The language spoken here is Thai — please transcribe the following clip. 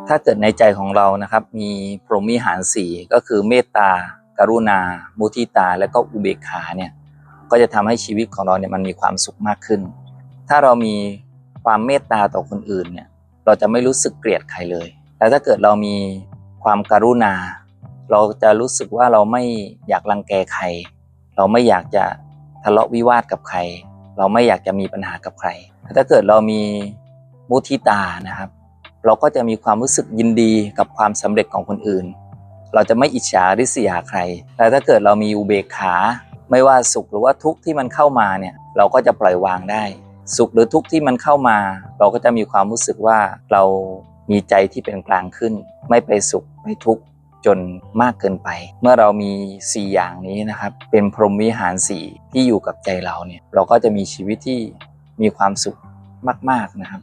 ถ้าเกิดในใจของเรานะครับมีพรหมวิหารสี่ก็คือเมตตากรุณามุทิตาและก็อุเบกขาเนี่ยก็จะทำให้ชีวิตของเราเนี่ยมันมีความสุขมากขึ้นถ้าเรามีความเมตตาต่อคนอื่นเนี่ยเราจะไม่รู้สึกเกลียดใครเลยแต่ถ้าเกิดเรามีความกรุณาเราจะรู้สึกว่าเราไม่อยากรังแกใครเราไม่อยากจะทะเลาะวิวาทกับใครเราไม่อยากจะมีปัญหากับใครถ้าเกิดเรามีมุทิตานะครับเราก็จะมีความรู้สึกยินดีกับความสำเร็จของคนอื่นเราจะไม่อิจฉาริษยาใครแต่ถ้าเกิดเรามีอุเบกขาไม่ว่าสุขหรือว่าทุกข์ที่มันเข้ามาเนี่ยเราก็จะปล่อยวางได้สุขหรือทุกข์ที่มันเข้ามาเราก็จะมีความรู้สึกว่าเรามีใจที่เป็นกลางขึ้นไม่ไปสุขไม่ทุกข์จนมากเกินไปเมื่อเรามี4อย่างนี้นะครับเป็นพรหมวิหาร4ที่อยู่กับใจเราเนี่ยเราก็จะมีชีวิตที่มีความสุขมากๆนะครับ